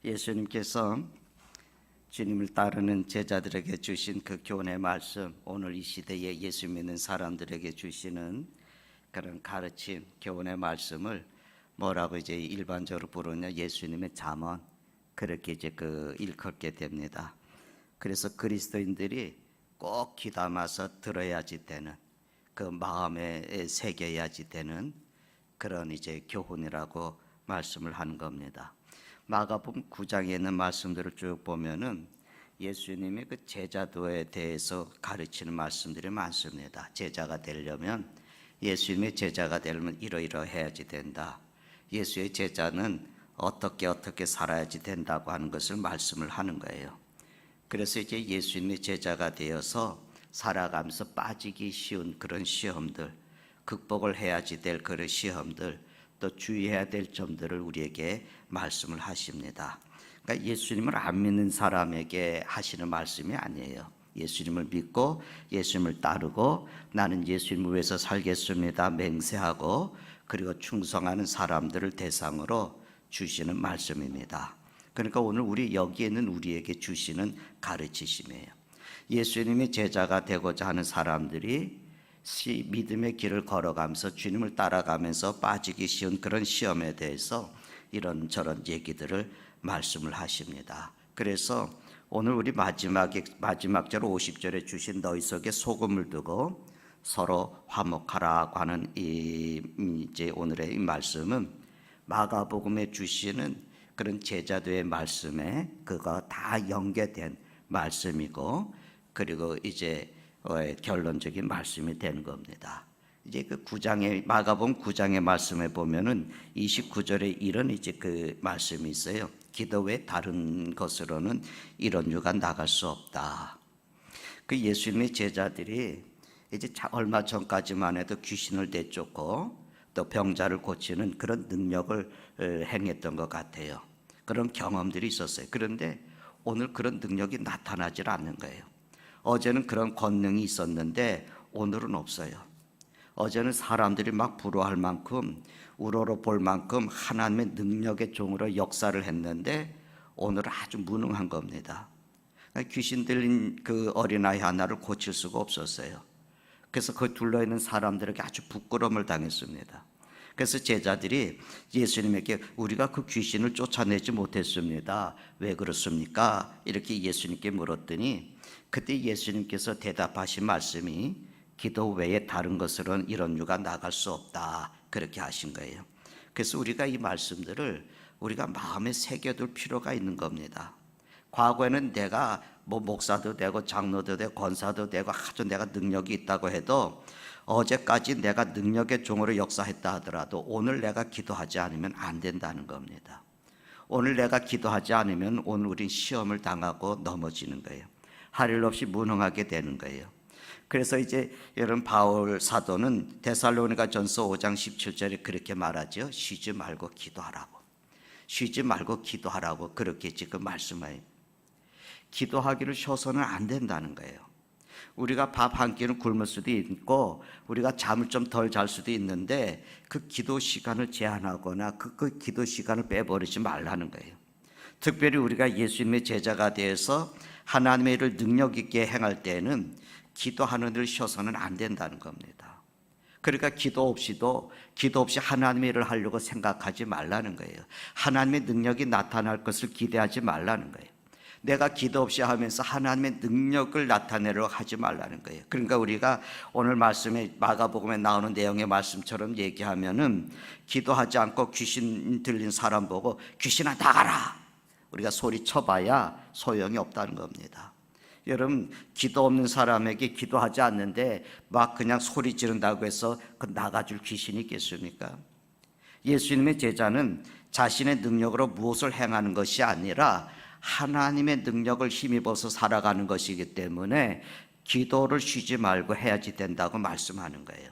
예수님께서 주님을 따르는 제자들에게 주신 그 교훈의 말씀, 오늘 이 시대에 예수 믿는 사람들에게 주시는 그런 가르침, 교훈의 말씀을 뭐라고 이제 일반적으로 부르냐, 예수님의 잠언, 그렇게 이제 일컫게 됩니다. 그래서 그리스도인들이 꼭 귀담아서 들어야지 되는, 그 마음에 새겨야지 되는 그런 이제 교훈이라고 말씀을 하는 겁니다. 마가복음 9장에 있는 말씀들을 쭉 보면은 예수님의 그 제자도에 대해서 가르치는 말씀들이 많습니다. 제자가 되려면, 예수님의 제자가 되려면 이러이러해야지 된다. 예수의 제자는 어떻게 살아야지 된다고 하는 것을 말씀을 하는 거예요. 그래서 이제 예수님의 제자가 되어서 살아가면서 빠지기 쉬운 그런 시험들, 극복을 해야지 될 그런 시험들, 또 주의해야 될 점들을 우리에게 말씀을 하십니다. 그러니까 예수님을 안 믿는 사람에게 하시는 말씀이 아니에요. 예수님을 믿고 예수님을 따르고 나는 예수님을 위해서 살겠습니다 맹세하고 그리고 충성하는 사람들을 대상으로 주시는 말씀입니다. 그러니까 오늘 우리 여기에 있는 우리에게 주시는 가르치심이에요. 예수님의 제자가 되고자 하는 사람들이 믿음의 길을 걸어가면서 주님을 따라가면서 빠지기 쉬운 그런 시험에 대해서 이런저런 얘기들을 말씀을 하십니다. 그래서 오늘 우리 마지막 절 50절에 주신 너희 속에 소금을 두고 서로 화목하라고 하는 이제 오늘의 이 말씀은 마가복음에 주시는 그런 제자도의 말씀에 그거 다 연계된 말씀이고, 그리고 이제 결론적인 말씀이 되는 겁니다. 이제 그 9장의 마가복음 9장의 말씀에 보면은 29절에 이런 이제 그 말씀이 있어요. 기도 외 다른 것으로는 이런 유가 나갈 수 없다. 그 예수님의 제자들이 이제 얼마 전까지만 해도 귀신을 내쫓고 또 병자를 고치는 그런 능력을 행했던 것 같아요. 그런 경험들이 있었어요. 그런데 오늘 그런 능력이 나타나질 않는 거예요. 어제는 그런 권능이 있었는데 오늘은 없어요. 어제는 사람들이 막 부러워할 만큼, 우러러볼 만큼 하나님의 능력의 종으로 역사를 했는데 오늘은 아주 무능한 겁니다. 귀신 들린 그 어린아이 하나를 고칠 수가 없었어요. 그래서 그 둘러있는 사람들에게 아주 부끄러움을 당했습니다. 그래서 제자들이 예수님에게 우리가 그 귀신을 쫓아내지 못했습니다. 왜 그렇습니까? 이렇게 예수님께 물었더니 그때 예수님께서 대답하신 말씀이 기도 외에 다른 것으로는 이런 유가 나갈 수 없다, 그렇게 하신 거예요. 그래서 우리가 이 말씀들을 우리가 마음에 새겨둘 필요가 있는 겁니다. 과거에는 내가 뭐 목사도 되고 장로도 되고 권사도 되고 아주 내가 능력이 있다고 해도 어제까지 내가 능력의 종으로 역사했다 하더라도 오늘 내가 기도하지 않으면 안 된다는 겁니다. 오늘 내가 기도하지 않으면 오늘 우린 시험을 당하고 넘어지는 거예요. 할 일 없이 무능하게 되는 거예요. 그래서 이제 여러분 바울 사도는 데살로니가 전서 5장 17절에 그렇게 말하죠. 쉬지 말고 기도하라고. 쉬지 말고 기도하라고 그렇게 지금 말씀해요. 기도하기를 쉬어서는 안 된다는 거예요. 우리가 밥 한 끼는 굶을 수도 있고 우리가 잠을 좀 덜 잘 수도 있는데 그 기도 시간을 제한하거나 그 기도 시간을 빼버리지 말라는 거예요. 특별히 우리가 예수님의 제자가 되어서 하나님의 일을 능력 있게 행할 때에는 기도하는 일을 쉬어서는 안 된다는 겁니다. 그러니까 기도 없이 하나님의 일을 하려고 생각하지 말라는 거예요. 하나님의 능력이 나타날 것을 기대하지 말라는 거예요. 내가 기도 없이 하면서 하나님의 능력을 나타내려고 하지 말라는 거예요. 그러니까 우리가 오늘 말씀에 마가복음에 나오는 내용의 말씀처럼 얘기하면은 기도하지 않고 귀신 들린 사람 보고 귀신아 나가라, 우리가 소리 쳐봐야 소용이 없다는 겁니다. 여러분, 기도 없는 사람에게 기도하지 않는데 막 그냥 소리 지른다고 해서 그 나가줄 귀신이 있겠습니까? 예수님의 제자는 자신의 능력으로 무엇을 행하는 것이 아니라 하나님의 능력을 힘입어서 살아가는 것이기 때문에 기도를 쉬지 말고 해야지 된다고 말씀하는 거예요.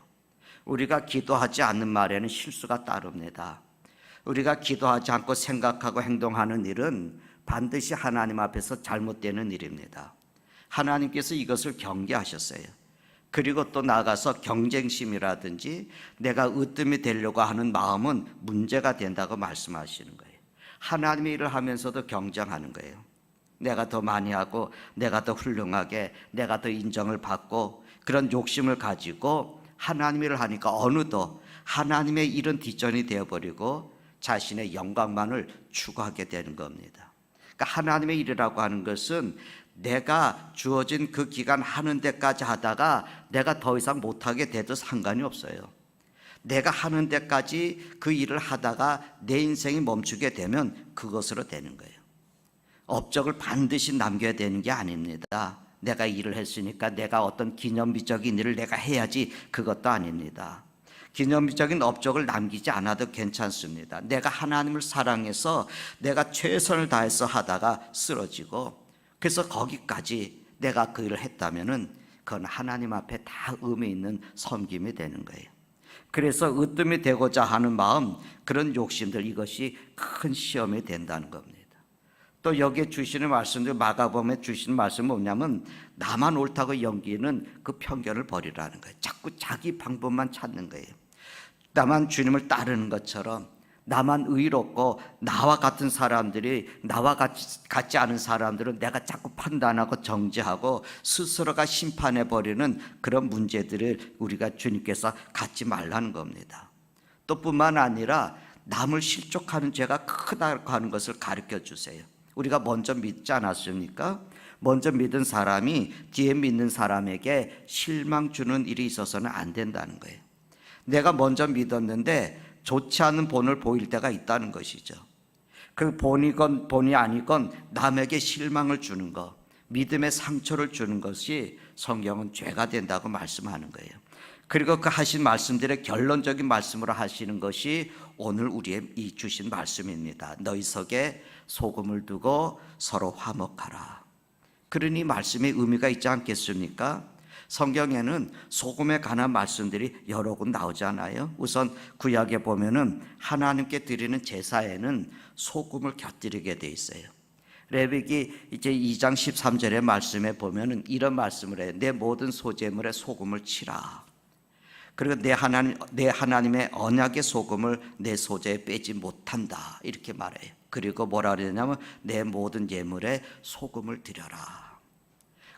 우리가 기도하지 않는 말에는 실수가 따릅니다. 우리가 기도하지 않고 생각하고 행동하는 일은 반드시 하나님 앞에서 잘못되는 일입니다. 하나님께서 이것을 경계하셨어요. 그리고 또 나가서 경쟁심이라든지 내가 으뜸이 되려고 하는 마음은 문제가 된다고 말씀하시는 거예요. 하나님의 일을 하면서도 경쟁하는 거예요. 내가 더 많이 하고 내가 더 훌륭하게 내가 더 인정을 받고 그런 욕심을 가지고 하나님의 일을 하니까 어느덧 하나님의 일은 뒷전이 되어버리고 자신의 영광만을 추구하게 되는 겁니다. 그러니까 하나님의 일이라고 하는 것은 내가 주어진 그 기간 하는 데까지 하다가 내가 더 이상 못하게 돼도 상관이 없어요. 내가 하는 데까지 그 일을 하다가 내 인생이 멈추게 되면 그것으로 되는 거예요. 업적을 반드시 남겨야 되는 게 아닙니다. 내가 일을 했으니까 내가 어떤 기념비적인 일을 내가 해야지, 그것도 아닙니다. 기념비적인 업적을 남기지 않아도 괜찮습니다. 내가 하나님을 사랑해서 내가 최선을 다해서 하다가 쓰러지고 그래서 거기까지 내가 그 일을 했다면은 그건 하나님 앞에 다 의미 있는 섬김이 되는 거예요. 그래서 으뜸이 되고자 하는 마음, 그런 욕심들, 이것이 큰 시험이 된다는 겁니다. 또 여기에 주시는 말씀들, 마가복음에 주시는 말씀은 뭐냐면 나만 옳다고 여기는 그 편견을 버리라는 거예요. 자꾸 자기 방법만 찾는 거예요. 나만 주님을 따르는 것처럼, 나만 의롭고 나와 같은 사람들이, 나와 같지 않은 사람들은 내가 자꾸 판단하고 정죄하고 스스로가 심판해버리는 그런 문제들을 우리가 주님께서 갖지 말라는 겁니다. 또 뿐만 아니라 남을 실족하는 죄가 크다고 하는 것을 가르쳐 주세요. 우리가 먼저 믿지 않았습니까? 먼저 믿은 사람이 뒤에 믿는 사람에게 실망 주는 일이 있어서는 안 된다는 거예요. 내가 먼저 믿었는데 좋지 않은 본을 보일 때가 있다는 것이죠. 그 본이건 본이 아니건 남에게 실망을 주는 것, 믿음의 상처를 주는 것이 성경은 죄가 된다고 말씀하는 거예요. 그리고 그 하신 말씀들의 결론적인 말씀으로 하시는 것이 오늘 우리의 이 주신 말씀입니다. 너희 속에 소금을 두고 서로 화목하라. 그러니 말씀의 의미가 있지 않겠습니까? 성경에는 소금에 관한 말씀들이 여러 곳 나오잖아요. 우선 구약에 보면은 하나님께 드리는 제사에는 소금을 곁들이게 돼 있어요. 레위기 이제 2장 13절의 말씀에 보면은 이런 말씀을 해요. 내 모든 소재물에 소금을 치라. 그리고 내 하나님의 언약의 소금을 내 소재에 빼지 못한다, 이렇게 말해요. 그리고 뭐라 그러냐면 내 모든 예물에 소금을 드려라.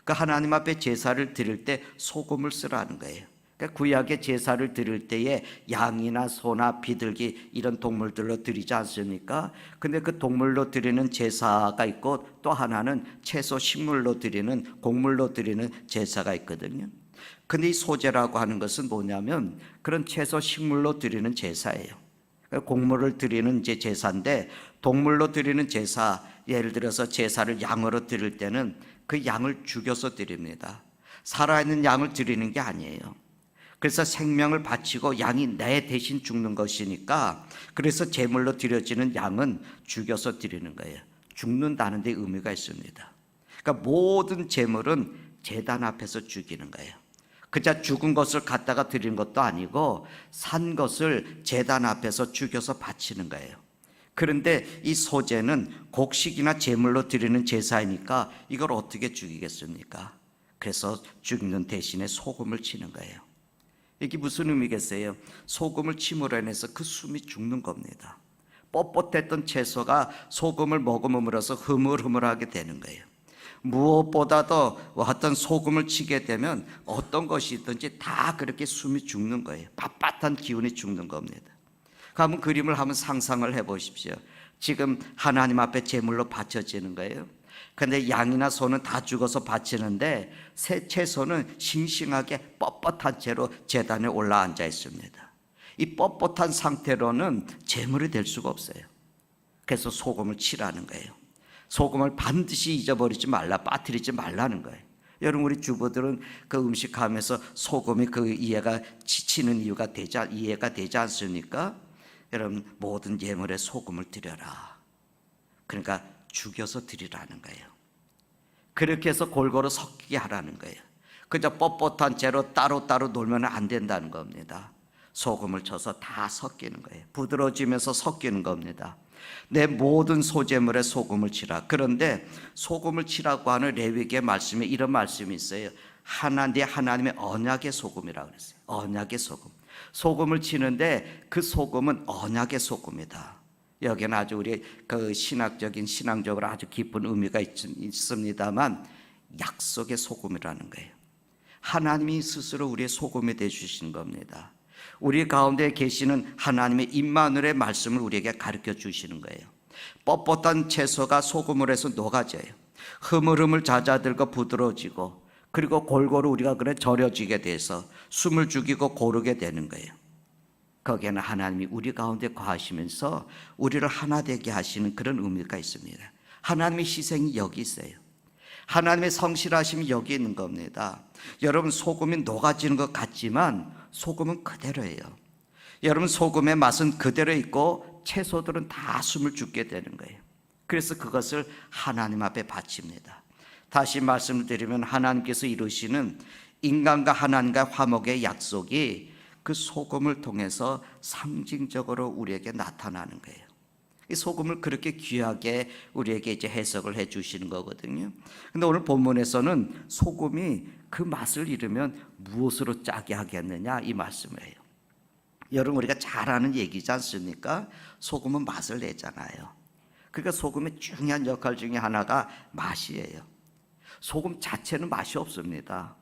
그 하나님 앞에 제사를 드릴 때 소금을 쓰라는 거예요. 그러니까 구약의 제사를 드릴 때에 양이나 소나 비둘기 이런 동물들로 드리지 않습니까? 근데 그 동물로 드리는 제사가 있고 또 하나는 채소 식물로 드리는, 곡물로 드리는 제사가 있거든요. 근데 이 소제라고 하는 것은 뭐냐면 그런 채소 식물로 드리는 제사예요. 곡물을 드리는 이제 제사인데, 동물로 드리는 제사, 예를 들어서 제사를 양으로 드릴 때는 그 양을 죽여서 드립니다. 살아있는 양을 드리는 게 아니에요. 그래서 생명을 바치고 양이 내 대신 죽는 것이니까, 그래서 제물로 드려지는 양은 죽여서 드리는 거예요. 죽는다는 데 의미가 있습니다. 그러니까 모든 제물은 제단 앞에서 죽이는 거예요. 그저 죽은 것을 갖다가 드리는 것도 아니고 산 것을 제단 앞에서 죽여서 바치는 거예요. 그런데 이 소제는 곡식이나 제물로 드리는 제사이니까 이걸 어떻게 죽이겠습니까? 그래서 죽는 대신에 소금을 치는 거예요. 이게 무슨 의미겠어요? 소금을 침으로 인해서 그 숨이 죽는 겁니다. 뻣뻣했던 채소가 소금을 머금음으로써 흐물흐물하게 되는 거예요. 무엇보다도 어떤 소금을 치게 되면 어떤 것이 있든지 다 그렇게 숨이 죽는 거예요. 빳빳한 기운이 죽는 겁니다. 한번 그림을 한번 상상을 해 보십시오. 지금 하나님 앞에 제물로 바쳐지는 거예요. 근데 양이나 소는 다 죽어서 바치는데 채소는 싱싱하게 뻣뻣한 채로 제단에 올라앉아 있습니다. 이 뻣뻣한 상태로는 제물이 될 수가 없어요. 그래서 소금을 치라는 거예요. 소금을 반드시 잊어버리지 말라, 빠뜨리지 말라는 거예요. 여러분, 우리 주부들은 그 음식하면서 소금이 그 이해가 치는 이유가 이해가 되지 않습니까? 여러분, 모든 예물에 소금을 드려라. 그러니까 죽여서 드리라는 거예요. 그렇게 해서 골고루 섞이게 하라는 거예요. 그저 뻣뻣한 채로 따로따로 놀면 안 된다는 겁니다. 소금을 쳐서 다 섞이는 거예요. 부드러워지면서 섞이는 겁니다. 내 모든 소재물에 소금을 치라. 그런데 소금을 치라고 하는 레위기의 말씀에 이런 말씀이 있어요. 내 하나님의 언약의 소금이라고 그랬어요. 언약의 소금. 소금을 치는데 그 소금은 언약의 소금이다. 여기는 아주 우리 그 신앙적으로 아주 깊은 의미가 있습니다만 약속의 소금이라는 거예요. 하나님이 스스로 우리의 소금이 되어주신 겁니다. 우리 가운데 계시는 하나님의 임마누엘의 말씀을 우리에게 가르쳐 주시는 거예요. 뻣뻣한 채소가 소금을 해서 녹아져요. 흐물흐물 잦아들고 부드러워지고, 그리고 골고루 우리가 그래 절여지게 돼서 숨을 죽이고 고르게 되는 거예요. 거기에는 하나님이 우리 가운데 거하시면서 우리를 하나 되게 하시는 그런 의미가 있습니다. 하나님의 희생이 여기 있어요. 하나님의 성실하심이 여기 있는 겁니다. 여러분, 소금이 녹아지는 것 같지만 소금은 그대로예요. 여러분, 소금의 맛은 그대로 있고 채소들은 다 숨을 죽게 되는 거예요. 그래서 그것을 하나님 앞에 바칩니다. 다시 말씀을 드리면 하나님께서 이루시는 인간과 하나님과 화목의 약속이 그 소금을 통해서 상징적으로 우리에게 나타나는 거예요. 이 소금을 그렇게 귀하게 우리에게 이제 해석을 해 주시는 거거든요. 근데 오늘 본문에서는 소금이 그 맛을 잃으면 무엇으로 짜게 하겠느냐, 이 말씀이에요. 여러분, 우리가 잘 아는 얘기지 않습니까? 소금은 맛을 내잖아요. 그러니까 소금의 중요한 역할 중에 하나가 맛이에요. 소금 자체는 맛이 없습니다.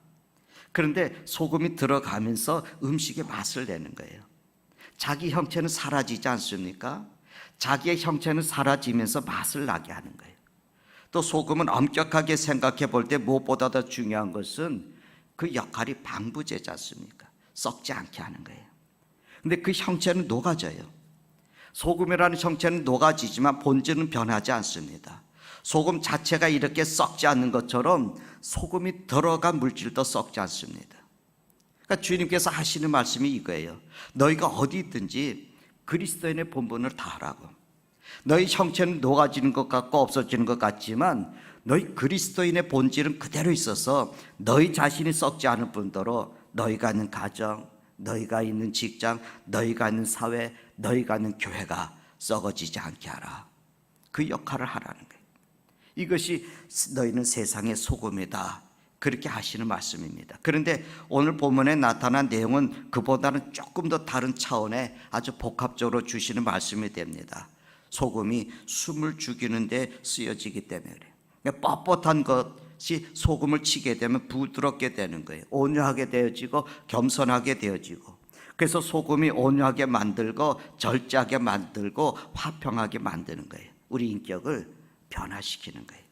그런데 소금이 들어가면서 음식의 맛을 내는 거예요. 자기 형체는 사라지지 않습니까? 자기의 형체는 사라지면서 맛을 나게 하는 거예요. 또 소금은 엄격하게 생각해 볼 때 무엇보다 더 중요한 것은 그 역할이 방부제지 않습니까? 썩지 않게 하는 거예요. 근데 그 형체는 녹아져요. 소금이라는 형체는 녹아지지만 본질은 변하지 않습니다. 소금 자체가 이렇게 썩지 않는 것처럼 소금이 들어간 물질도 썩지 않습니다. 그러니까 주님께서 하시는 말씀이 이거예요. 너희가 어디 있든지 그리스도인의 본분을 다하라고. 너희 형체는 녹아지는 것 같고 없어지는 것 같지만 너희 그리스도인의 본질은 그대로 있어서 너희 자신이 썩지 않을 뿐더러 너희가 있는 가정, 너희가 있는 직장, 너희가 있는 사회, 너희가 있는 교회가 썩어지지 않게 하라. 그 역할을 하라는 거예요. 이것이 너희는 세상의 소금이다, 그렇게 하시는 말씀입니다. 그런데 오늘 본문에 나타난 내용은 그보다는 조금 더 다른 차원의 아주 복합적으로 주시는 말씀이 됩니다. 소금이 숨을 죽이는 데 쓰여지기 때문에 그래요. 뻣뻣한 것이 소금을 치게 되면 부드럽게 되는 거예요. 온유하게 되어지고 겸손하게 되어지고, 그래서 소금이 온유하게 만들고 절제하게 만들고 화평하게 만드는 거예요. 우리 인격을 변화시키는 거예요.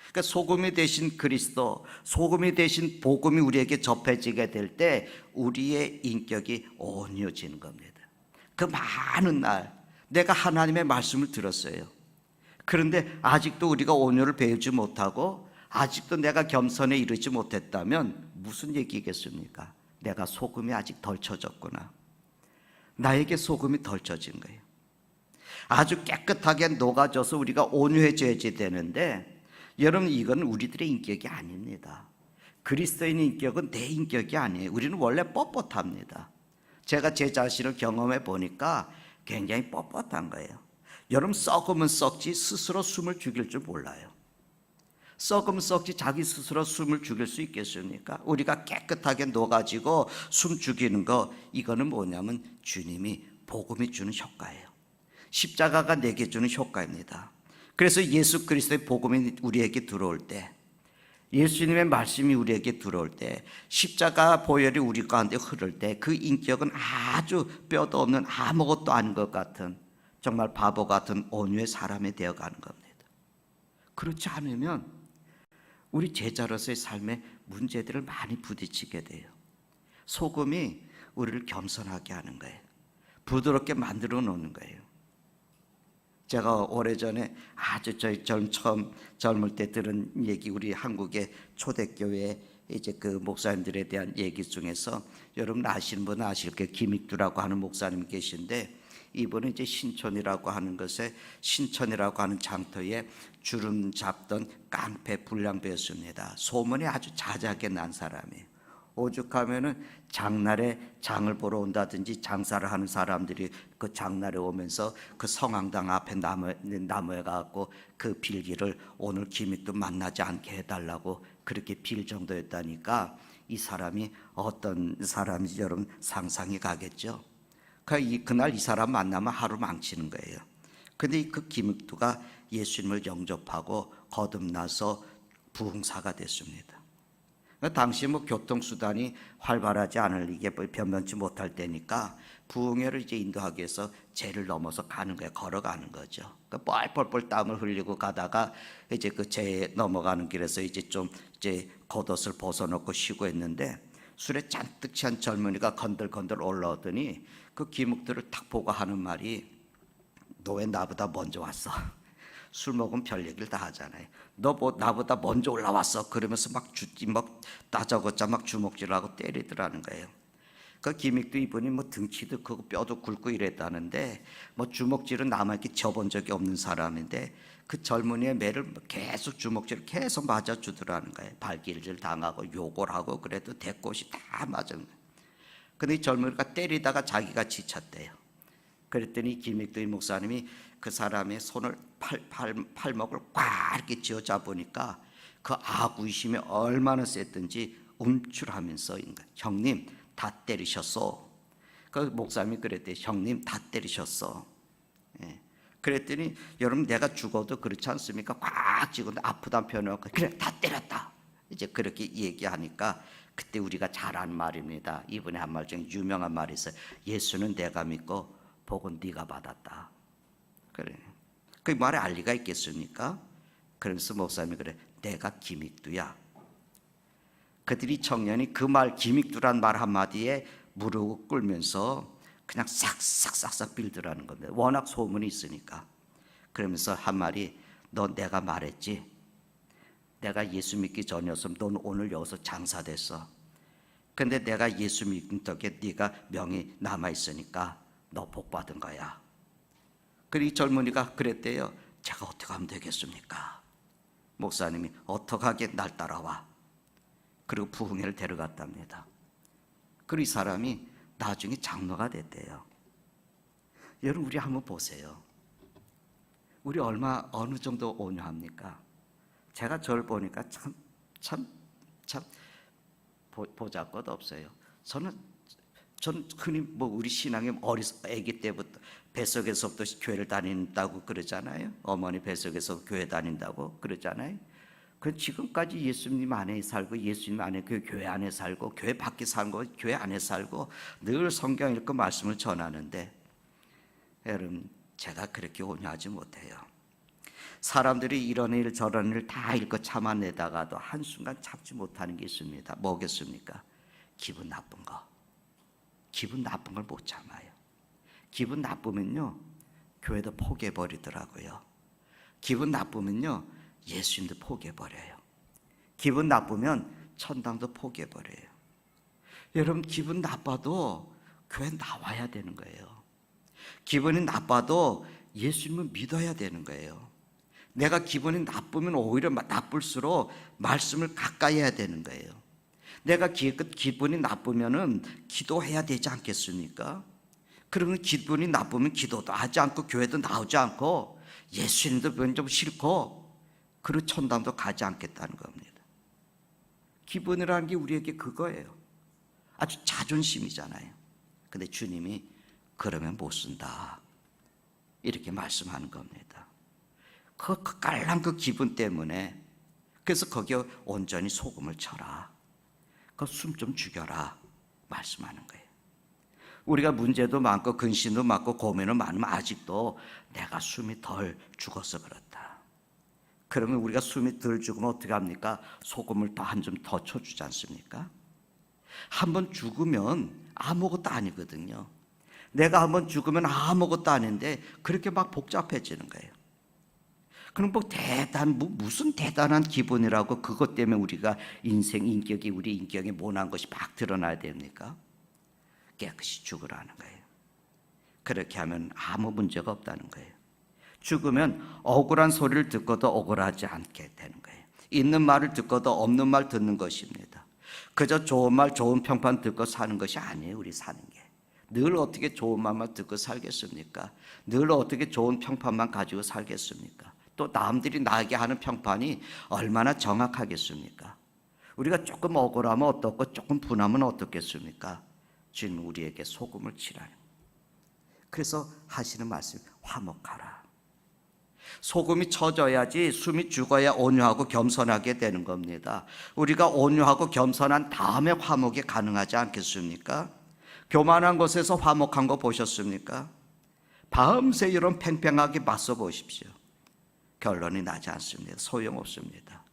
그러니까 소금이 되신 그리스도, 소금이 되신 복음이 우리에게 접해지게 될 때 우리의 인격이 온유해지는 겁니다. 그 많은 날 내가 하나님의 말씀을 들었어요. 그런데 아직도 우리가 온유를 배우지 못하고 아직도 내가 겸손에 이르지 못했다면 무슨 얘기겠습니까? 내가 소금이 아직 덜 쳐졌구나. 나에게 소금이 덜 쳐진 거예요. 아주 깨끗하게 녹아져서 우리가 온유해져야 되는데, 여러분, 이건 우리들의 인격이 아닙니다. 그리스도인의 인격은 내 인격이 아니에요. 우리는 원래 뻣뻣합니다. 제가 제 자신을 경험해 보니까 굉장히 뻣뻣한 거예요. 여러분, 썩으면 썩지 스스로 숨을 죽일 줄 몰라요. 썩으면 썩지 자기 스스로 숨을 죽일 수 있겠습니까? 우리가 깨끗하게 녹아지고 숨 죽이는 거, 이거는 뭐냐면 주님이 복음이 주는 효과예요. 십자가가 내게 주는 효과입니다. 그래서 예수 그리스도의 복음이 우리에게 들어올 때, 예수님의 말씀이 우리에게 들어올 때, 십자가 보혈이 우리 가운데 흐를 때 그 인격은 아주 뼈도 없는 아무것도 아닌 것 같은 정말 바보 같은 온유의 사람이 되어가는 겁니다. 그렇지 않으면 우리 제자로서의 삶에 문제들을 많이 부딪히게 돼요. 소금이 우리를 겸손하게 하는 거예요. 부드럽게 만들어 놓는 거예요. 제가 오래전에 아주 처음 젊을 때 들은 얘기, 우리 한국의 초대교회 이제 그 목사님들에 대한 얘기 중에서 여러분 아시는 분은 아실 거예요. 김익두라고 하는 목사님 계신데, 이분은 이제 신촌이라고 하는 것에, 신천이라고 하는 장터에 주름 잡던 깡패 불량배였습니다. 소문이 아주 자자하게 난 사람이에요. 오죽하면은 장날에 장을 보러 온다든지 장사를 하는 사람들이 그 장날에 오면서 그 성황당 앞에 나무에 가고 그 빌기를 오늘 김익두 만나지 않게 해달라고 그렇게 빌 정도였다니까, 이 사람이 어떤 사람인지 여러분 상상이 가겠죠. 그날 이 사람 만나면 하루 망치는 거예요. 근데 그 기믹두가 예수님을 영접하고 거듭나서 부흥사가 됐습니다. 당시 교통수단이 활발하지 않을, 이게 변변치 못할 때니까 부흥회를 이제 인도하기 위해서 제를 넘어서 가는 거예요. 걸어가는 거죠. 뻘뻘뻘 땀을 흘리고 가다가 이제 그 제 넘어가는 길에서 이제 좀 이제 겉옷을 벗어놓고 쉬고 했는데, 술에 잔뜩 취한 젊은이가 건들건들 올라오더니 그 기묵들을 탁 보고 하는 말이, 너 왜 나보다 먼저 왔어? 술 먹으면 별 얘기를 다 하잖아요. 너 나보다 먼저 올라왔어. 그러면서 막 따져고짜 막 주먹질하고 때리더라는 거예요. 그 기믹도 이분이 등치도 크고 뼈도 굵고 이랬다는데, 주먹질은 남에게 져본 적이 없는 사람인데 그 젊은이의 매를 계속 주먹질 계속 맞아주더라는 거예요. 발길질 당하고 욕을 하고 그래도 대꽃이 다 맞은 거예요. 근데 이 젊은이가 때리다가 자기가 지쳤대요. 그랬더니 김익도의 목사님이 그 사람의 손을 팔목을 꽉 이렇게 쥐어 잡으니까 그 악의심이 얼마나 셌든지 움찔하면서, 형님 다 때리셨어. 그 목사님이 그랬대요. 형님 다 때리셨어. 예. 그랬더니 여러분, 내가 죽어도 그렇지 않습니까? 꽉 쥐고 아프다는 표현을 그래 다 때렸다. 이제 그렇게 얘기하니까 그때 우리가 잘 아는 말입니다. 이분의 한 말 중에 유명한 말이 있어요. 예수는 내가 믿고 복은 네가 받았다. 그래. 그 말에 알리가 있겠습니까? 그러면서 목사님이 그래, 내가 기믹두야. 그들이 청년이 그 말, 기믹두란 말 한마디에 무릎을 꿇으면서 그냥 싹싹싹싹 빌더라는 겁니다. 워낙 소문이 있으니까. 그러면서 한 말이, 너 내가 말했지? 내가 예수 믿기 전이었으면 넌 오늘 여기서 장사됐어. 근데 내가 예수 믿은 덕에 네가 명이 남아있으니까 너 복 받은 거야. 그리고 이 젊은이가 그랬대요. 제가 어떻게 하면 되겠습니까? 목사님이 어떻게 하게 날 따라와. 그리고 부흥회를 데려갔답니다. 그리고 이 사람이 나중에 장로가 됐대요. 여러분, 우리 한번 보세요. 우리 어느 정도 온유합니까? 제가 저를 보니까 참 보잘것 없어요. 저는 흔히 우리 신앙이 아기 때부터 뱃속에서부터 교회를 다닌다고 그러잖아요. 어머니 뱃속에서 교회 다닌다고 그러잖아요. 그 지금까지 예수님 안에 살고, 예수님 안에 그 교회 안에 살고, 교회 밖에 사는 거 교회 안에 살고, 늘 성경 읽고 말씀을 전하는데, 여러분, 제가 그렇게 온유하지 못해요. 사람들이 이런 일 저런 일 다 읽고 참아내다가도 한순간 참지 못하는 게 있습니다. 뭐겠습니까? 기분 나쁜 거. 기분 나쁜 걸 못 참아요. 기분 나쁘면요, 교회도 포기해버리더라고요. 기분 나쁘면요, 예수님도 포기해버려요. 기분 나쁘면 천당도 포기해버려요. 여러분, 기분 나빠도 교회 나와야 되는 거예요. 기분이 나빠도 예수님을 믿어야 되는 거예요. 내가 기분이 나쁘면 오히려 나쁠수록 말씀을 가까이 해야 되는 거예요. 내가 기분이 나쁘면은 기도해야 되지 않겠습니까? 그러면 기분이 나쁘면 기도도 하지 않고 교회도 나오지 않고 예수님도 좀 싫고, 그리고 천당도 가지 않겠다는 겁니다. 기분이라는 게 우리에게 그거예요. 아주 자존심이잖아요. 근데 주님이 그러면 못 쓴다, 이렇게 말씀하는 겁니다. 그 깔란 그 기분 때문에, 그래서 거기에 온전히 소금을 쳐라, 그 숨 좀 죽여라 말씀하는 거예요. 우리가 문제도 많고 근심도 많고 고민도 많으면 아직도 내가 숨이 덜 죽어서 그렇다. 그러면 우리가 숨이 덜 죽으면 어떻게 합니까? 소금을 더 한 점 더 쳐주지 않습니까? 한번 죽으면 아무것도 아니거든요. 내가 한번 죽으면 아무것도 아닌데 그렇게 막 복잡해지는 거예요. 그럼 무슨 대단한 기분이라고 그것 때문에 우리가 인격이, 우리 인격에 모난 것이 막 드러나야 됩니까? 깨끗이 죽으라는 거예요. 그렇게 하면 아무 문제가 없다는 거예요. 죽으면 억울한 소리를 듣고도 억울하지 않게 되는 거예요. 있는 말을 듣고도 없는 말 듣는 것입니다. 그저 좋은 말, 좋은 평판 듣고 사는 것이 아니에요. 우리 사는 게 늘 어떻게 좋은 말만 듣고 살겠습니까? 늘 어떻게 좋은 평판만 가지고 살겠습니까? 또 남들이 나에게 하는 평판이 얼마나 정확하겠습니까? 우리가 조금 억울하면 어떻고 조금 분하면 어떻겠습니까? 주님 우리에게 소금을 치라요. 그래서 하시는 말씀, 화목하라. 소금이 쳐져야지 숨이 죽어야 온유하고 겸손하게 되는 겁니다. 우리가 온유하고 겸손한 다음에 화목이 가능하지 않겠습니까? 교만한 곳에서 화목한 거 보셨습니까? 밤새 이런 팽팽하게 맞서 보십시오. 결론이 나지 않습니다. 소용없습니다.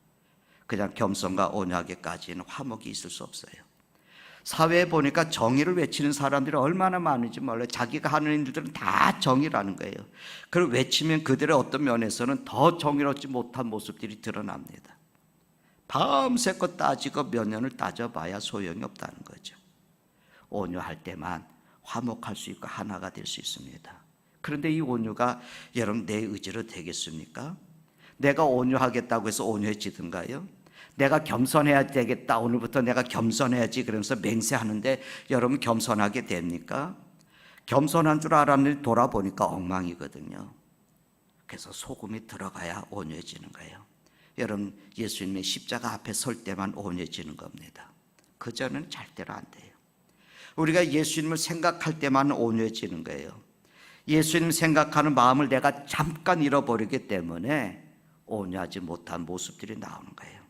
그냥 겸손과 온유하게까지는 화목이 있을 수 없어요. 사회에 보니까 정의를 외치는 사람들이 얼마나 많은지 몰라요. 자기가 하는 일들은 다 정의라는 거예요. 그걸 외치면 그들의 어떤 면에서는 더 정의롭지 못한 모습들이 드러납니다. 밤새껏 따지고 몇 년을 따져봐야 소용이 없다는 거죠. 온유할 때만 화목할 수 있고 하나가 될 수 있습니다. 그런데 이 온유가 여러분 내 의지로 되겠습니까? 내가 온유하겠다고 해서 온유해지든가요? 내가 겸손해야 되겠다, 오늘부터 내가 겸손해야지 그러면서 맹세하는데 여러분 겸손하게 됩니까? 겸손한 줄 알았는데 돌아보니까 엉망이거든요. 그래서 소금이 들어가야 온유해지는 거예요. 여러분 예수님의 십자가 앞에 설 때만 온유해지는 겁니다. 그전에는 절대로 안 돼요. 우리가 예수님을 생각할 때만 온유해지는 거예요. 예수님 생각하는 마음을 내가 잠깐 잃어버리기 때문에 온유하지 못한 모습들이 나오는 거예요.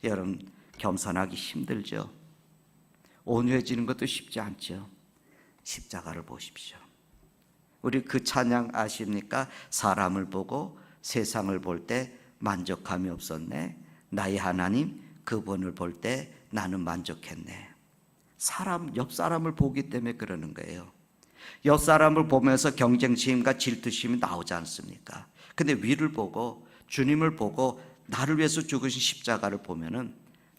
여러분 겸손하기 힘들죠? 온유해지는 것도 쉽지 않죠? 십자가를 보십시오. 우리 그 찬양 아십니까? 사람을 보고 세상을 볼 때 만족함이 없었네. 나의 하나님 그분을 볼 때 나는 만족했네. 옆 사람을 보기 때문에 그러는 거예요. 옆 사람을 보면서 경쟁심과 질투심이 나오지 않습니까? 근데 위를 보고 주님을 보고 나를 위해서 죽으신 십자가를 보면은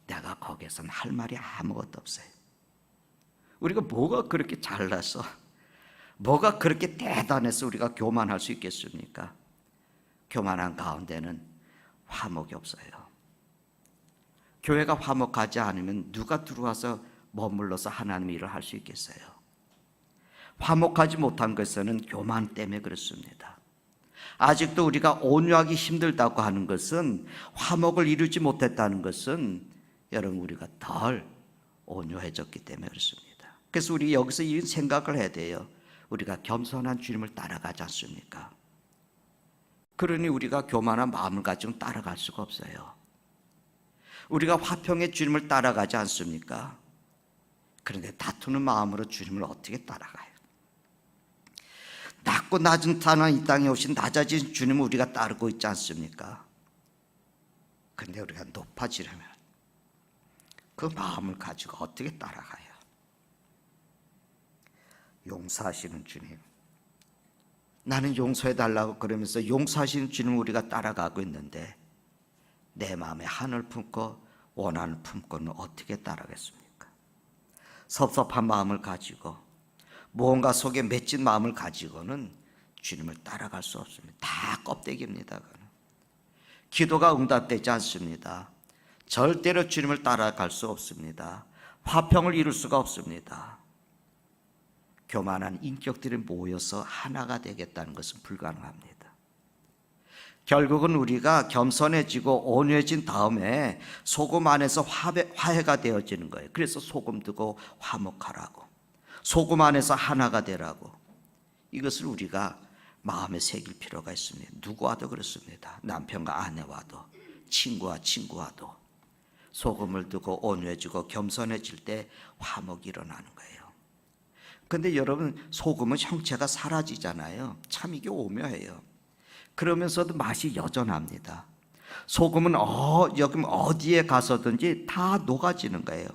내가 거기에서는 할 말이 아무것도 없어요. 우리가 뭐가 그렇게 잘나서, 뭐가 그렇게 대단해서 우리가 교만할 수 있겠습니까? 교만한 가운데는 화목이 없어요. 교회가 화목하지 않으면 누가 들어와서 머물러서 하나님의 일을 할 수 있겠어요? 화목하지 못한 것은 교만 때문에 그렇습니다. 아직도 우리가 온유하기 힘들다고 하는 것은, 화목을 이루지 못했다는 것은 여러분 우리가 덜 온유해졌기 때문에 그렇습니다. 그래서 우리 여기서 이 생각을 해야 돼요. 우리가 겸손한 주님을 따라가지 않습니까? 그러니 우리가 교만한 마음을 가지고 따라갈 수가 없어요. 우리가 화평의 주님을 따라가지 않습니까? 그런데 다투는 마음으로 주님을 어떻게 따라가요? 낮고 낮은 타나 이 땅에 오신 낮아진 주님을 우리가 따르고 있지 않습니까? 그런데 우리가 높아지려면 그 마음을 가지고 어떻게 따라가요? 용서하시는 주님, 나는 용서해달라고 그러면서 용서하시는 주님을 우리가 따라가고 있는데 내 마음에 한을 품고 원한을 품고는 어떻게 따라가겠습니까? 섭섭한 마음을 가지고 무언가 속에 맺힌 마음을 가지고는 주님을 따라갈 수 없습니다. 다 껍데기입니다. 기도가 응답되지 않습니다. 절대로 주님을 따라갈 수 없습니다. 화평을 이룰 수가 없습니다. 교만한 인격들이 모여서 하나가 되겠다는 것은 불가능합니다. 결국은 우리가 겸손해지고 온유해진 다음에 소금 안에서 화해가 되어지는 거예요. 그래서 소금 두고 화목하라고, 소금 안에서 하나가 되라고, 이것을 우리가 마음에 새길 필요가 있습니다. 누구와도 그렇습니다. 남편과 아내와도, 친구와 친구와도 소금을 두고 온유해지고 겸손해질 때 화목이 일어나는 거예요. 그런데 여러분, 소금은 형체가 사라지잖아요. 참 이게 오묘해요. 그러면서도 맛이 여전합니다. 소금은 여기 어디에 가서든지 다 녹아지는 거예요.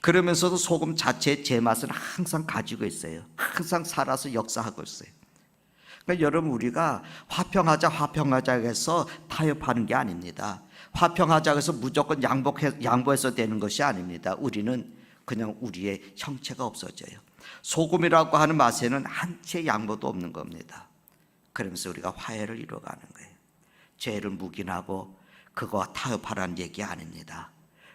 그러면서도 소금 자체의 제맛은 항상 가지고 있어요. 항상 살아서 역사하고 있어요. 그러니까 여러분, 우리가 화평하자 해서 타협하는 게 아닙니다. 화평하자 해서 무조건 양보해서 되는 것이 아닙니다. 우리는 그냥 우리의 형체가 없어져요. 소금이라고 하는 맛에는 한 채 양보도 없는 겁니다. 그러면서 우리가 화해를 이루어가는 거예요. 죄를 묵인하고 그거와 타협하라는 얘기 아닙니다.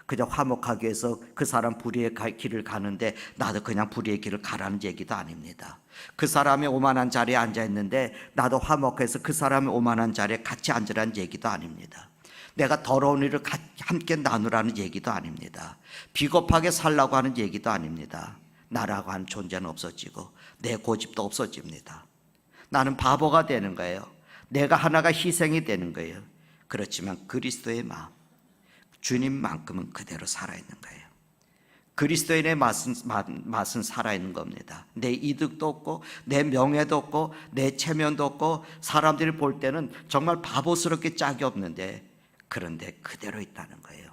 그저 화목하기 위해서 그 사람 불의의 길을 가는데 나도 그냥 불의의 길을 가라는 얘기도 아닙니다. 그 사람이 오만한 자리에 앉아있는데 나도 화목해서 그 사람이 오만한 자리에 같이 앉으라는 얘기도 아닙니다. 내가 더러운 일을 함께 나누라는 얘기도 아닙니다. 비겁하게 살라고 하는 얘기도 아닙니다. 나라고 하는 존재는 없어지고 내 고집도 없어집니다. 나는 바보가 되는 거예요. 내가 하나가 희생이 되는 거예요. 그렇지만 그리스도의 마음, 주님만큼은 그대로 살아있는 거예요. 그리스도인의 맛은 살아있는 겁니다. 내 이득도 없고 내 명예도 없고 내 체면도 없고 사람들이 볼 때는 정말 바보스럽게 짝이 없는데, 그런데 그대로 있다는 거예요.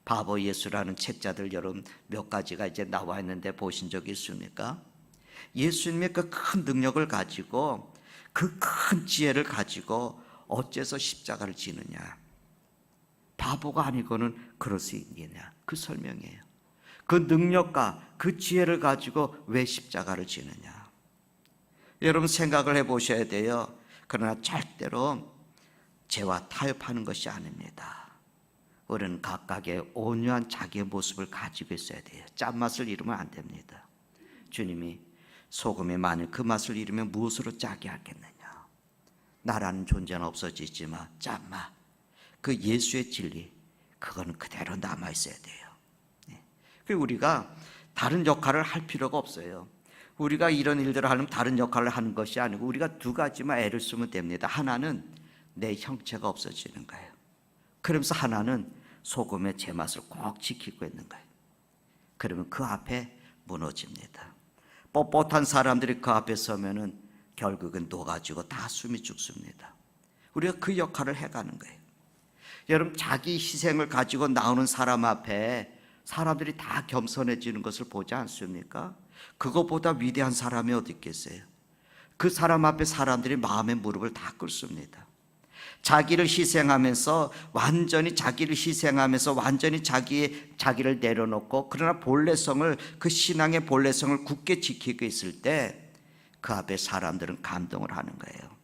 바보 예수라는 책자들 여러분 몇 가지가 이제 나와 있는데 보신 적 있습니까? 예수님의 그 큰 능력을 가지고, 그 큰 지혜를 가지고 어째서 십자가를 지느냐? 바보가 아니고는 그럴 수 있느냐? 그 설명이에요. 그 능력과 그 지혜를 가지고 왜 십자가를 지느냐? 여러분 생각을 해보셔야 돼요. 그러나 절대로 죄와 타협하는 것이 아닙니다. 우리는 각각의 온유한 자기의 모습을 가지고 있어야 돼요. 짠맛을 잃으면 안 됩니다. 주님이 소금이 만일 그 맛을 잃으면 무엇으로 짜게 하겠느냐? 나라는 존재는 없어지지만 짠맛, 그 예수의 진리, 그거는 그대로 남아있어야 돼요. 그리고 우리가 다른 역할을 할 필요가 없어요. 우리가 이런 일들을 하면 다른 역할을 하는 것이 아니고 우리가 두 가지만 애를 쓰면 됩니다. 하나는 내 형체가 없어지는 거예요. 그러면서 하나는 소금의 제맛을 꼭 지키고 있는 거예요. 그러면 그 앞에 무너집니다. 뻣뻣한 사람들이 그 앞에 서면은 결국은 녹아지고 다 숨이 죽습니다. 우리가 그 역할을 해가는 거예요. 여러분 자기 희생을 가지고 나오는 사람 앞에 사람들이 다 겸손해지는 것을 보지 않습니까? 그것보다 위대한 사람이 어디 있겠어요? 그 사람 앞에 사람들이 마음의 무릎을 다 꿇습니다. 자기를 희생하면서 완전히 자기를 내려놓고, 그러나 본래성을, 그 신앙의 본래성을 굳게 지키고 있을 때 그 앞에 사람들은 감동을 하는 거예요.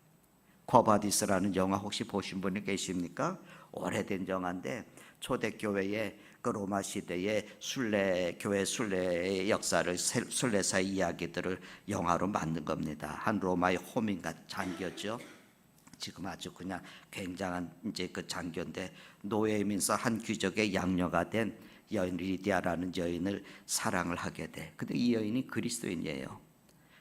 쿼바디스라는 영화 혹시 보신 분이 계십니까? 오래된 영화인데 초대교회의 그 로마 시대의 순례의 역사를, 순례사의 이야기들을 영화로 만든 겁니다. 한 로마의 호민과 장교죠. 지금 아주 그냥 굉장한 이제 그 장교인데, 노예이면서 한 귀족의 양녀가 된 여인 리디아라는 여인을 사랑을 하게 돼. 근데 이 여인이 그리스도인이에요.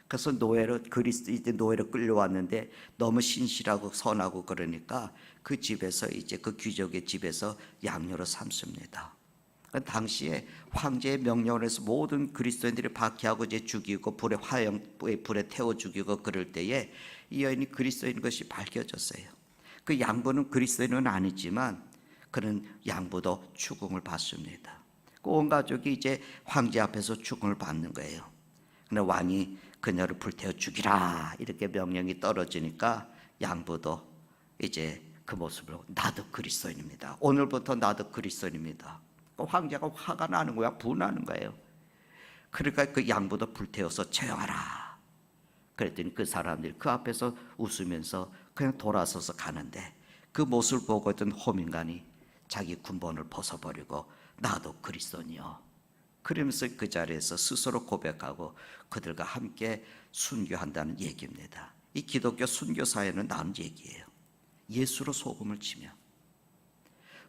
그래서 노예로 끌려왔는데 너무 신실하고 선하고 그러니까 그 집에서, 이제 그 귀족의 집에서 양녀로 삼습니다. 당시에 황제의 명령을 해서 모든 그리스도인들이 박해하고 이제 죽이고 불에 태워 죽이고 그럴 때에 이 여인이 그리스도인 것이 밝혀졌어요. 그 양부는 그리스도인은 아니지만 그는 양부도 추궁을 받습니다. 온 가족이 이제 황제 앞에서 추궁을 받는 거예요. 근데 왕이 그녀를 불태워 죽이라 이렇게 명령이 떨어지니까 양부도 이제 그 모습으로 나도 그리스도인입니다. 오늘부터 나도 그리스도인입니다. 황제가 화가 나는 거야, 분하는 거예요. 그러니까 그 양부도 불태워서 처형하라. 그랬더니 그 사람들이 그 앞에서 웃으면서 그냥 돌아서서 가는데, 그 모습을 보고 있던 호민관이 자기 군번을 벗어버리고 나도 그리스도니요, 그러면서 그 자리에서 스스로 고백하고 그들과 함께 순교한다는 얘기입니다. 이 기독교 순교사에는 나온 얘기예요. 예수로 소금을 치면,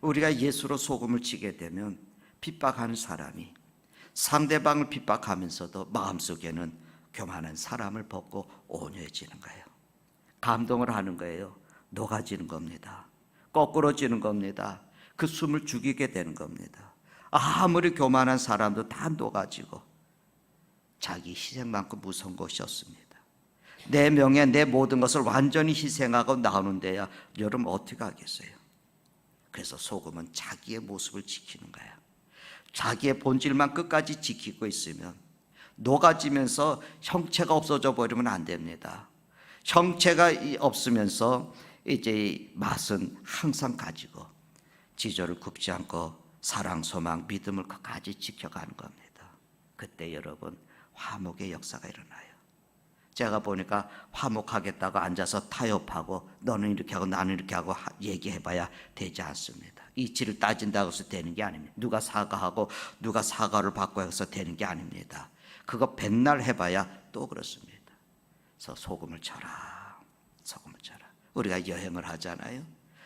우리가 예수로 소금을 치게 되면 핍박하는 사람이 상대방을 핍박하면서도 마음속에는 교만한 사람을 벗고 온유해지는 거예요. 감동을 하는 거예요. 녹아지는 겁니다. 거꾸러지는 겁니다. 그 숨을 죽이게 되는 겁니다. 아무리 교만한 사람도 다 녹아지고, 자기 희생만큼 무서운 것이 없습니다. 내 명예, 내 모든 것을 완전히 희생하고 나오는데야 여러분 어떻게 하겠어요? 그래서 소금은 자기의 모습을 지키는 거야. 자기의 본질만 끝까지 지키고 있으면 녹아지면서 형체가 없어져 버리면 안 됩니다. 형체가 없으면서 이제 맛은 항상 가지고 지조를 굽지 않고 사랑, 소망, 믿음을 끝까지 지켜가는 겁니다. 그때 여러분 화목의 역사가 일어나요. 제가 보니까 화목하겠다고 앉아서 타협하고 너는 이렇게 하고 나는 이렇게 하고 얘기해봐야 되지 않습니다. 이치를 따진다고 해서 되는 게 아닙니다. 누가 사과하고 누가 사과를 받고 해서 되는 게 아닙니다. 그거 백날 해봐야 또 그렇습니다. 그래서 소금을 쳐라, 소금을 쳐라. 우리가 여행을 하잖아요.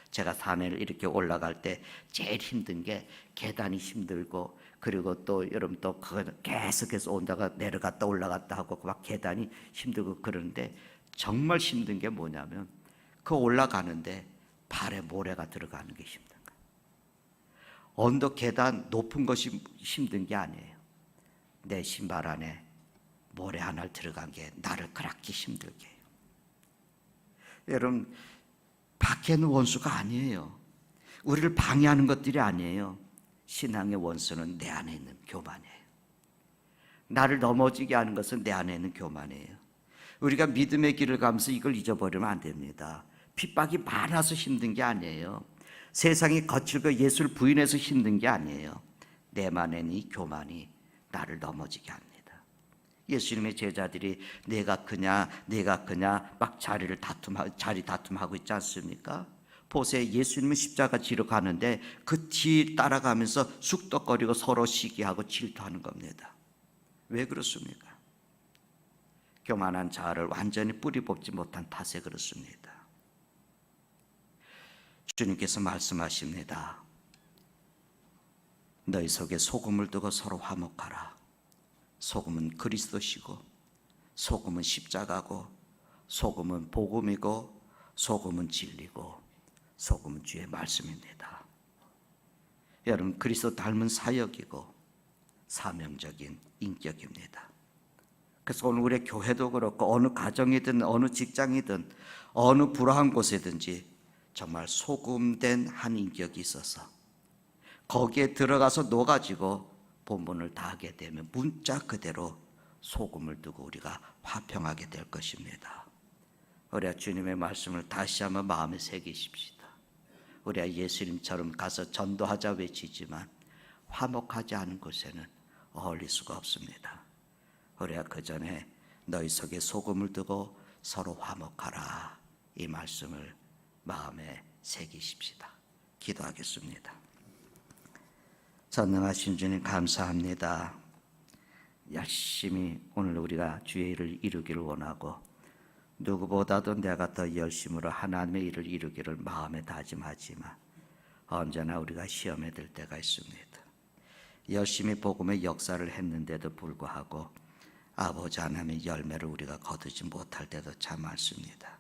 제가 산을 이렇게 올라갈 때 제일 힘든 게 계단이 힘들고, 그리고 또 여러분 또 그거 계속해서 온다가 내려갔다 올라갔다 하고 막 계단이 힘들고 그러는데, 정말 힘든 게 뭐냐면 그 올라가는데 발에 모래가 들어가는 게 힘든 거예요. 언덕 계단 높은 것이 힘든 게 아니에요. 내 신발 안에 모래 하나 들어간 게 나를 그렇게 힘들게 해요. 여러분, 밖에 있는 원수가 아니에요. 우리를 방해하는 것들이 아니에요. 신앙의 원수는 내 안에 있는 교만이에요. 나를 넘어지게 하는 것은 내 안에 있는 교만이에요. 우리가 믿음의 길을 가면서 이걸 잊어버리면 안 됩니다. 핍박이 많아서 힘든 게 아니에요. 세상이 거칠고 예수를 부인해서 힘든 게 아니에요. 내 안에 있는 이 교만이 나를 넘어지게 합니다. 예수님의 제자들이 내가 크냐 막 자리 다툼하고 있지 않습니까? 보세요. 예수님은 십자가 지러 가는데 그 뒤 따라가면서 쑥덕거리고 서로 시기하고 질투하는 겁니다. 왜 그렇습니까? 교만한 자아를 완전히 뿌리 뽑지 못한 탓에 그렇습니다. 주님께서 말씀하십니다. 너희 속에 소금을 두고 서로 화목하라. 소금은 그리스도시고, 소금은 십자가고, 소금은 복음이고, 소금은 진리고, 소금은 주의 말씀입니다. 여러분, 그리스도 닮은 사역이고 사명적인 인격입니다. 그래서 오늘 우리 교회도 그렇고 어느 가정이든 어느 직장이든 어느 불화한 곳이든지 정말 소금된 한 인격이 있어서 거기에 들어가서 녹아지고 본분을 다하게 되면 문자 그대로 소금을 두고 우리가 화평하게 될 것입니다. 우리가 주님의 말씀을 다시 한번 마음에 새기십시다. 우리가 예수님처럼 가서 전도하자 외치지만 화목하지 않은 곳에는 어울릴 수가 없습니다. 우리가 그 전에 너희 속에 소금을 두고 서로 화목하라, 이 말씀을 마음에 새기십시다. 기도하겠습니다. 전능하신 주님 감사합니다. 열심히 오늘 우리가 주의 일을 이루기를 원하고 누구보다도 내가 더 열심으로 하나님의 일을 이루기를 마음에 다짐하지만 언제나 우리가 시험에 들 때가 있습니다. 열심히 복음의 역사를 했는데도 불구하고 아버지 하나님의 열매를 우리가 거두지 못할 때도 참 많습니다.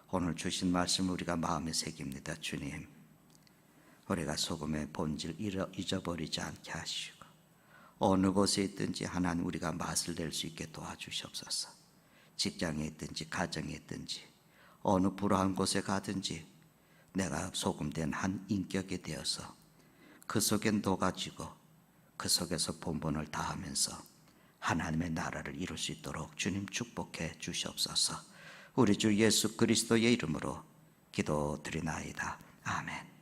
오늘 주신 말씀 우리가 마음에 새깁니다. 주님, 우리가 소금의 본질 잊어버리지 않게 하시고 어느 곳에 있든지 하나님 우리가 맛을 낼 수 있게 도와주시옵소서. 직장에 있든지 가정에 있든지 어느 불화한 곳에 가든지 내가 소금된 한 인격이 되어서 그 속에 녹아지고 그 속에서 본분을 다하면서 하나님의 나라를 이룰 수 있도록 주님 축복해 주시옵소서. 우리 주 예수 그리스도의 이름으로 기도드리나이다. 아멘.